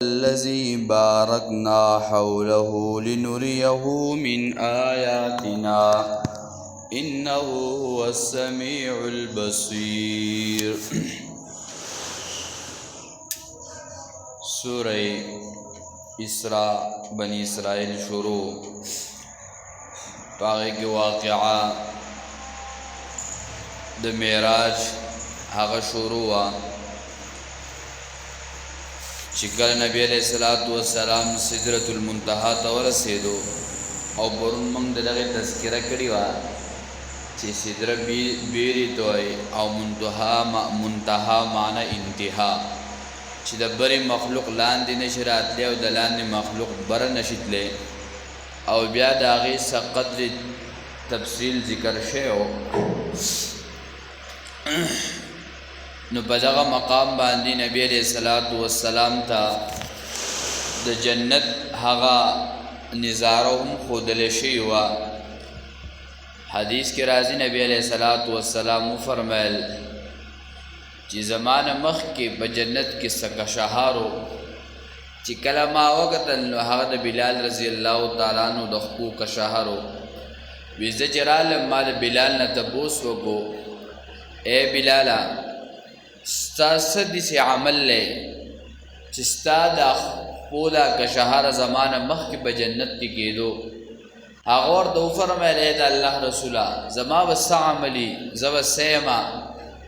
الذي باركنا حوله لنريه من آياتنا إنه هو السميع البصير. سورة اسراء بنی اسرائیل شروع پاگے کی واقعہ د معراج هغه شروع چې کله نبی علیہ الصلوۃ والسلام سدرۃ المنتہا ته ورسېدو او پرون موږ دغه تذکرہ کړی و چې سدرہ بیری توي او منتہا معنی انتها چې د بری مخلوق لاندې نشي راتلی او د لاندې مخلوق بر نشي تلی او بیا د هغې څه قدر تفصیل ذکر شوی نو په دغه مقام باندې نبی علیہ الصلوۃ والسلام ته د جنت هغه نظاره هم ښودلی شوي وه. حدیث کې راځي نبی علیہ الصلوۃ والسلام وفرمیل چې زمانه مخکې په جنت کې څه کشهارو چې کله ما وکتل نو هغه د بلال رضی الله تعالی عنہ د خپو کشهارو وی زه چې رالم ما د بلال نه تپوس وکړو اے بلاله ستا څه داسې عمل دی چې ستا د خپو دا کشهاره زمانه مخکې په جنت کې کېدو. هغه ورته وفرمیل ای د الله رسوله زما به څه عملي زه به څه یمه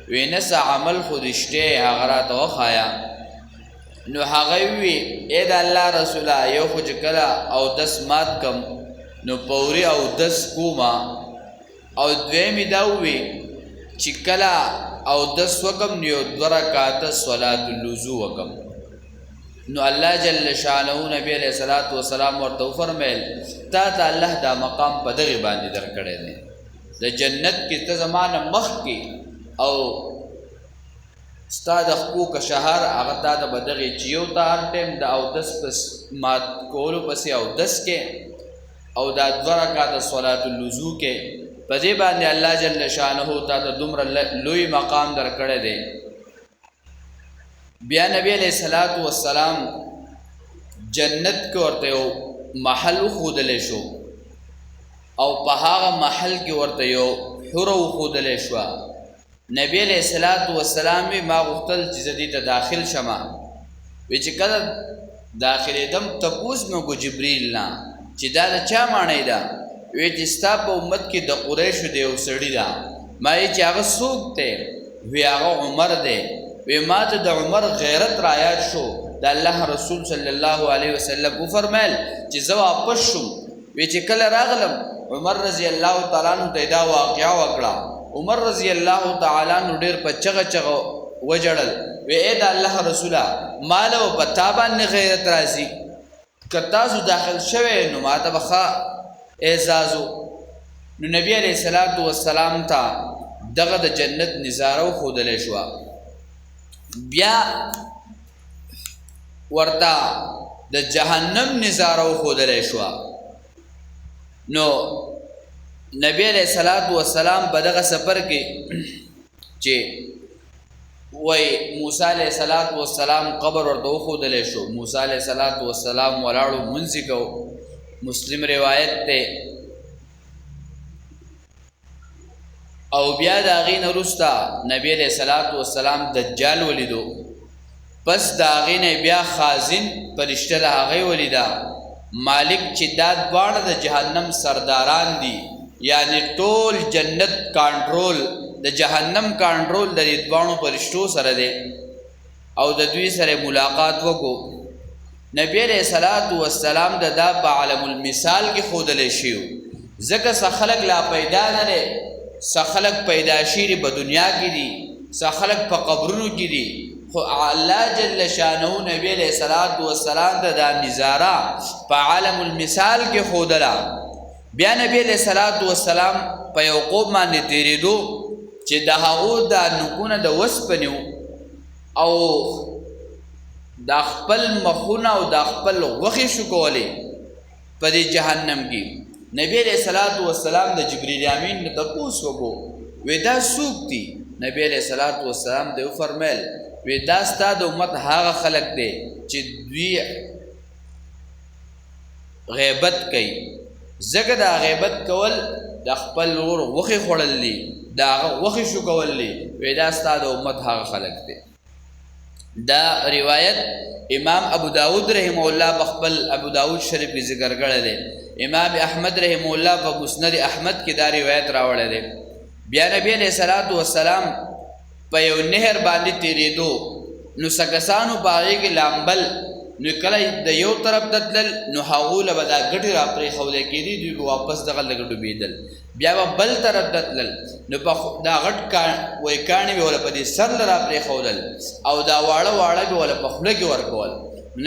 وی نسا عمل خودشته هغه راته وښایه. نو هغه وی اے د الله رسوله یو خو چې کله اودس مات کم نو پورې اودس کومه او دویمې دا وی چې کله اودس وکم نو یو 2 رکعاته صلات اللوضو وکم. نو الله جل شانه نبی علیہ الصلوۃ والسلام ورته وفرمیل تا ته الله دا مقام په دغه باندې درکړی دی د جنت کې ته زمانه مخکې او ستا د خپو کشهار هغه تا ته به دغې چې یو ته هر ټایم د اودس پس مات کولو پسې اودس کې او دا 2 رکعاته صلات اللوضو کې په دې باندې الله جل شانه تا ته دومره لوی مقام درکړی دی. بیا نبی علیہ الصلوۃ والسلام جنت کې ورته یو محل وښودلی شو او په هغه محل کې ورته یو حوره وښودلی شوه. نبی علیہ الصلوۃ والسلام ما غوښتل چې زه دې ته داخل شمه وی چې کله داخلېدم تپوس مې وکړو جبریل نه چې دا د چا معنی ده وی چې ستا په امت کې د قریشو د یو سړي ده. ما یې چې هغه څوک دی وی هغه عمر دی. وی ما ته د عمر غیرت رایاد شو د الله رسول صلی الله علیه وسلم وفرمیل چې زه واپس شم وی چې کله راغلم عمر رضی الله تعالی عنہ ته دا واقعه وکړه. عمر رضی الله تعالی عنہ ډېر په چغه وجړل وی اے د الله رسوله مال او پتا باندې غیرت راځي که تاسو داخل شوی نو ما ته به ښه اعزازو. نو نبی علیہ الصلوۃ والسلام ته دغه د جنت نظاره وښودلی شوه. بیا ورته د جهنم نظاره وښودلی شوه. نو نبی علیہ الصلوۃ والسلام په دغه سفر کې چې وای موسی علیہ الصلوۃ والسلام قبر ورته وښودلی شو. موسی علیہ الصلوۃ والسلام ولاړو منځ یې کو. مسلم روایت ته او بیا د هغې نه وروسته نبی علیہ الصلوۃ والسلام دجال ولیدو. پس د هغې نه بیا خازن فرشته د هغې ولیده مالک چې دا دواړه د جهنم سرداران دي یعنی ټول جنت کانټرول د جهنم کانټرول د دې دواړو فرشتو سره دی او د دوی سره ملاقات وکړو. نبی علیہ الصلوۃ والسلام د دا په عالم المثال کې ښودلی شوي ځکه څه خلک لا پیدا نه دی څه خلک پیدا شوي په دنیا کې دي څه خلک په قبرونو کې دي خو الله جل شانه نبی علیہ الصلوۃ والسلام ته دا نظاره په عالم المثال کې ښودله. بیا نبی علیہ الصلوۃ والسلام په یو قوم باندې تېرېدو چې د هغو دا نوکونه د وسپنې او دا خپل مخونه او دا خپل غوښې شو کولی په دې جهنم کې. نبی علیہ الصلوۃ والسلام د جبریل امین نه تپوس وکړو وی دا څوک دي؟ نبی علیہ الصلوۃ والسلام دی وفرمیل وی دا ستا د امت هغه خلق دی چې دوی غیبت کوي ځکه دا غیبت کول د خپل ورور وخې خوړل دي د هغه وخې شو کول دي وی دا ستا د امت هغه خلق دی دا روایت امام ابو داود رحمه الله په خپل ابو داود شریف کې ذکر کړی دی امام احمد رحمه الله په مسند احمد کې دا روایت راوړی دی بیا نبی علیہ الصلوۃ والسلام په یو نهر باندې تیریدو نو سکسانو په هغې کې لامبل نو کله د یو طرف ته تلل نو هغو له به دا ګټې را پرېښودی کېدي دوی به واپس دغه لږ ډوبېدل بیا به بل طرف ته تلل نو په دا غټ وایي کاڼي به وله په دې سر له را پرېښودل او دا واړه واړه به وله په خوله کې ورکول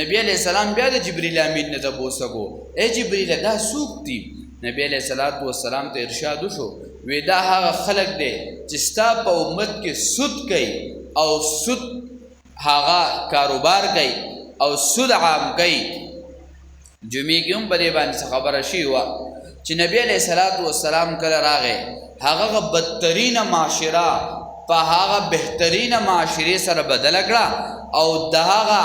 نبی علیہ السلام بیا د جبریل امین نه تپوس وکړو ای جبریله دا څوک دي نبی علیہ الصلوۃ والسلام ته ارشاد وشو وی دا هغه خلق دی چې ستا په امت کې سود کوي او سود هغه کاروبار کوي او سود عام کوي جمعې کې هم په دې باندې خبره شوې وه چې نبی علیہ الصلوۃ والسلام کله راغی هغه بدترینه معاشره په هغه بهترینه معاشرې سره بدله کړه او د هغه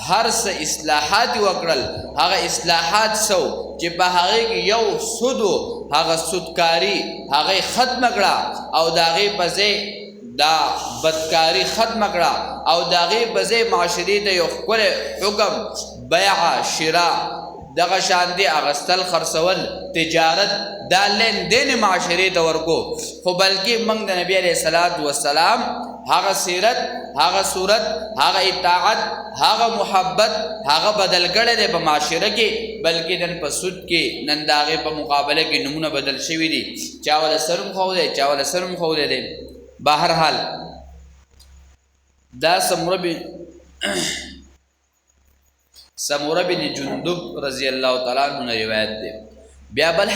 هر څه اصلاحات وکړل هغه اصلاحات سو چې په هغې کې یو سودو هغه سودکاري هغې ختمه کړه او د هغې په ځای دا بدکاري ختمه کړه او د هغې په ځای معاشرې ته یو ښکلی حکم بیع شرا دغه شان دی اغستل خرڅول تجارت دا لین دین معاشرې ته ورکو خو بلکې موږ د نبی علیہ الصلوۃ والسلام هغه سیرت هغه صورت هغه اطاعت هغه محبت هغه بدل کړی دی په معاشره کې بلکې نن په سود کې نن د هغې په مقابله کې نومونه بدل شوي دي چا وله سر هم ښودی چا وله سر هم ښودی دی بهرحال دا سموره بن جندب رضی الله تعالی عنہ روایت دی بیا بل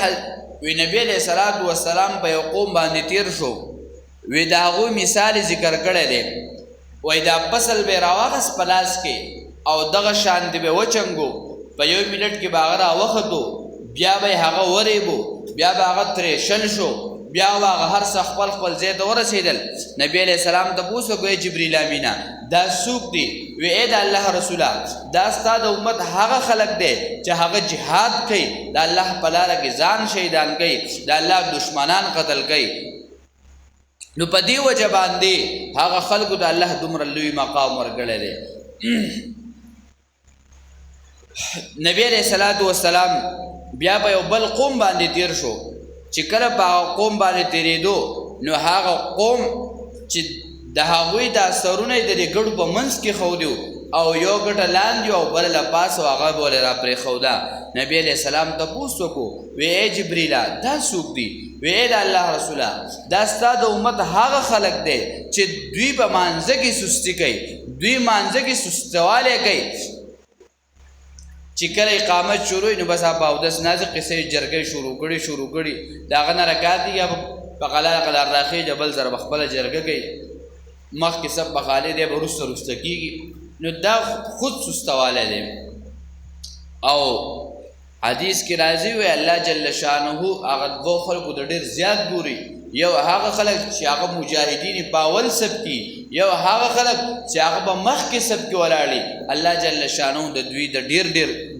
وی نبی علیہ الصلوۃ والسلام په یو قوم باندې تیر شو وی د هغوی مثال ذکر کړی دی وی دا فصل به راواخیست په لاس کې او دغه شانتې به وچنګو په یو منټ کې به هغه راوختو بیا به یې هغه وریبو بیا به هغه ترې شل شو بیا به هغه هر څه خپل خپل ځای ته ورسېدل نبی علیہ السلام تپوس وکړو جبریل امینه دا څوک دی وی ای د الله رسوله دا ستا د امت هغه خلق دی چې هغه جهاد کوي د الله په لاره کې ځان شهیدان کوي د الله دشمنان قتل کوي نو په دې وجه باندې هغه خلکو ته الله دومره لوی مقام ورکړی دی نبی علیہ الصلوۃ والسلام بیا په یو بل قوم باندې تیر شو چې کله په هغه قوم باندې تېرېدو نو هغه قوم چې د هغوی دا سرونه یې د دې ګډو په منځ کې ښودي او یو ګټه لاندې او بله له پاسه هغه به ولې را پرېښوده نبی علیہ السلام تپوس وکړو وی ای جبریله دا څوک دی وی ای د الله رسوله دا ستا د امت هغه خلق دی چې دوی په مانځه کې سستي کوي دوی مانځه کې سستوالی کوي چې کله اقامت شروع نو بس په اودس نازې قصې جرګې شروع کړي د هغه نه رکعت یا په قلار راخېږي بل ځل به خپله جرګه کوي مخکې سب بخالی دی به وروسته کېږي نو دا خود سستوالی دی او حدیث کې راځي وی الله جل شانه هغه دوه خلکو ته ډېر زیات ګوري یو هغه خلک چې هغه مجاهدین په اول صف کې یو هغه خلک چې هغه په مخکې صف کې ولاړي الله جل شانه د دوی د ډېر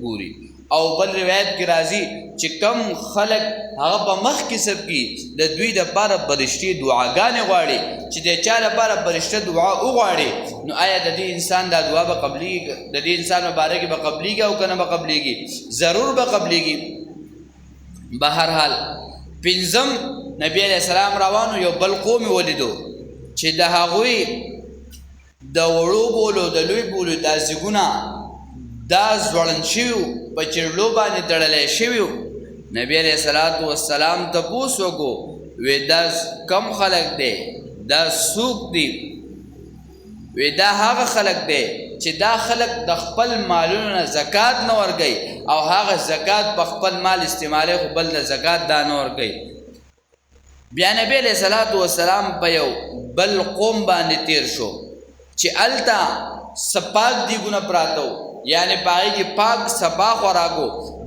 ګوري او بل روایت کې راځي چې کم خلک هغه په مخکې صف کې د دوی دپاره فرشتې دعاګانې غواړي چې د چا لپاره فرشته دعا وغواړي نو آیا د دې انسان دا دعا به قبلیږي د دې انسان مبارکې به قبلیږي او که نه به قبلیږي ضرور به قبلیږي بهرحال پنځم نبی علیہ السلام روانو یو بل قوم ولیدو چې د هغوی د وړو بولو د لوی بولو دا زیږونه دا زوړند شوي په چړلو باندې تړلی شوي نبی علیہ الصلوۃ والسلام تپوس وکړو وی دا کم خلق دی دا څوک دی وی دا هغه خلق دی چې دا خلق د خپل مالونو نه زکات نه ورکوي او هغه زکات په خپل مال استعمالوي خو بل د زکات دا نه ورکوي بیا نبی علیہ الصلوۃ والسلام په یو بل قوم باندې تیر شو چې هلته سپاک دیګونه پراته وو یعنی په هغې کې پاک صفا خوراک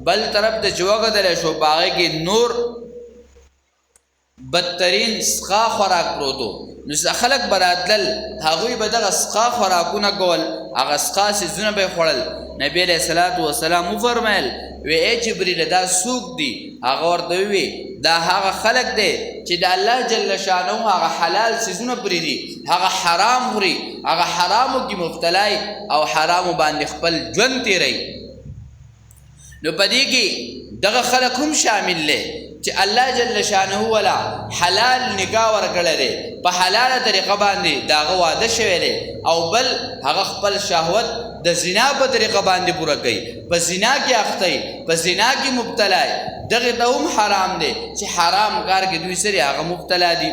بل طرف ته چې وکتلی شو په هغې کې نور بدترین سقا خوراک پروتو نو خلک به راتلل هغوی به دغه سقا خوراکونه کول هغه سقا څیزونه به یې خوړل نبی علیه صلات وسلام وفرمیل وی ای جبریل دا څوک دي هغه ورته ووی دا هغه خلک دی چې د الله جل شانه هغه حلال څیزونه پرېږدي هغه حرام خوري هغه حرامو کې مبتلا او حرامو باندې خپل ژوند تېروي نو په دې کې دغه خلک هم شامل دی چې الله جل شانه ولا حلال نکاح ورکړی دی په حلاله طریقه باندې د هغه واده شوی دی او بل هغه خپل شهوت د زنا په طریقه باندې پوره کوي په زنا کې اخته په زنا کې مبتلا دغه ته هم حرام دی چې حرام کار کې دوی سره هغه مبتلا دي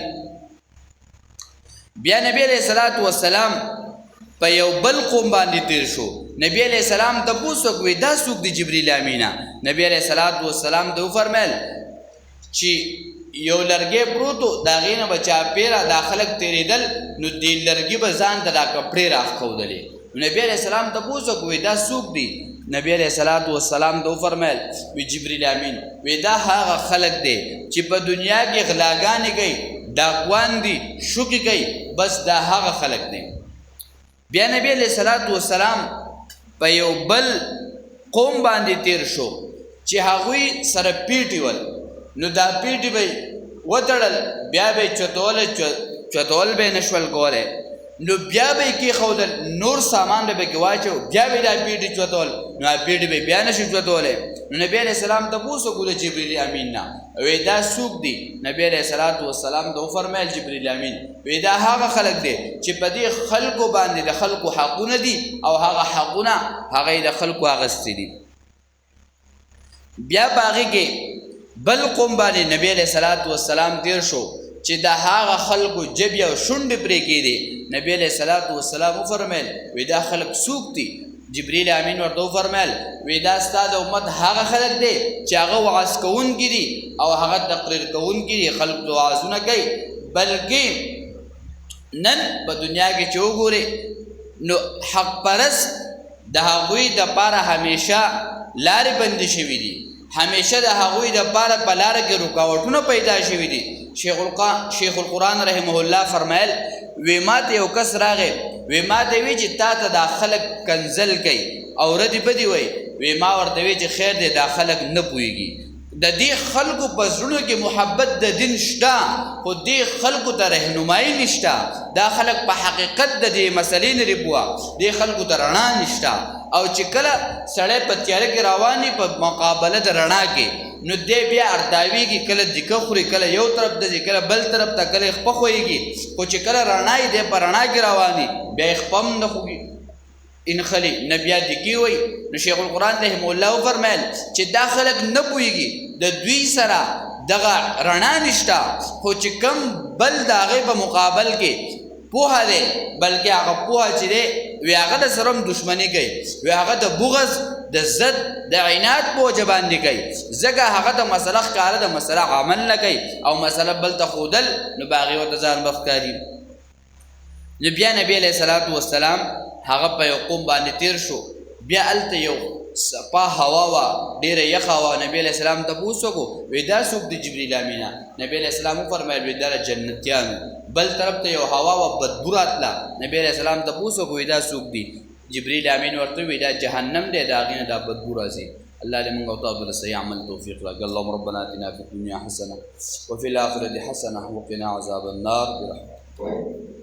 بیا نبی علیہ الصلوۃ والسلام په یو بل قوم باندې تیر شو نبی علیہ السلام ته پوښتنه کوي دا څوک دی جبرئیل امینه نبی علیہ الصلوۃ والسلام ته فرمایل چې یو لرګی پروتو دا غینه بچا پیرا داخلك تیریدل نو دې لرګي به ځان ته دا کپړې راخودلې نبی علیہ السلام ته پوښتنه کوي دا څوک دی نبی علیہ الصلوۃ والسلام ته فرمایل وی جبرئیل امین وی دا هغه خلق دی چې په دنیا کې غلاګانې کوي ډاکوان دي شوکې کوي بس دا هغه خلق دی بیا نبی علیہ الصلوۃ والسلام په یو بل قوم باندې تیر شو چې هغوی سره پیټي ول نو دا پیټي به وتړل بیا به چتول به نشول کوله نو بیا به کې خودل نور سامان به کې واچو بیا به دا پیټي چتول نو پیټي به بیا نشو چتوله نو نبی علیہ السلام ته پوښتنه کوله جبرئیل امین نه وی دا څوک دی نبی علیہ الصلوۃ والسلام ته فرمایل جبرئیل امین وی دا هغه خلق دی چې په دې خلقو باندې د خلقو حقونه دي او هغه حقونه هغه د خلقو اغستې دي بیا باغی کې بل قوم باندې نبی علیہ الصلوۃ والسلام تیر شو چې دا هغه خلقو جبیا او شونډ پرې کېدي نبی علیہ الصلوۃ والسلام فرمایل وی دا خلق څوک دي جبرئیل امین ورته فرمایل وی دا ستاسو امت هغه خلق دی چې هغه وعظ کوونکي دي او هغه تقریر کوونکي دي خلق وعظونه کوي بلکې نن په دنیا کې چې وګوري نو حق پرست د هغوی د پاره همیشه لارې بندې شوي دي همیشه د هغوی د پاره په لاره کې رکاوټونه پیدا شوي دي شیخ القرآن رحمه الله فرمایل وی ما ته یو کس راغی وی ما ته وی چې تا ته دا خلق کنزل کوي او ردی بدی وی ما ورته وی چې خیر دی دا خلق نه پوهیږي د دې خلقو په زړونو کې محبت د دین شته خو دې خلقو ته رهنمایي نشته دا خلق په حقیقت د دې مسلې نه پوهه دې خلقو ته رڼا نشته او چې کله سړی په تیاره کې رواني په مقابله د رڼا کې نو دې بیا ارداویږي کله دکه خوري کله یو طرف ته کله بل طرف ته کله خپه خوېږي خو چې کله رڼا یې دې په رڼا کې رواني بیا خپم نه خوږي ان خلی نبی دکی وی نو شیخ القرآن رحمه الله فرمایل چې دا خلک نه پوهیږي د دوی سره دغه رڼا نشته خو چې کم بل د هغې په مقابل کې پوهه دی بلکې هغه پوهه چې دی وی هغه د سره هم دشمني کوي وی هغه د بغض د ضد د عناد په وجه باندې کوي ځکه هغه د مسله ښکاره د مسله عمل نه کوي او مسله بل ته ښودل نو به هغې ورته ځان به ښکاري نو بیا نبی علیه الصلوۃ والسلام هغه په یو قوم باندې تیر شو بیا هلته یو صفا هوا وه ډېره یخه وه نبی علیه السلام ته پوښتنه وکړو وی دا څوک دی جبرئیل امینه نبی علیه السلام وفرمیل وی دا جنتیانو بل طرف ته یو هوا وه بدبو راتله نبی علیه السلام ته پوښتنه وکړو وی دا څوک دی جبرئیل امین ورته وی دا جهنم دی د هغې نه دا بدبو راځي الله دې موږ او تاسو له صحیح عمل توفیق راکړي اللهم ربنا اتنا في الدنيا حسنه وفي الاخره حسنه وقنا عذاب النار برحمتك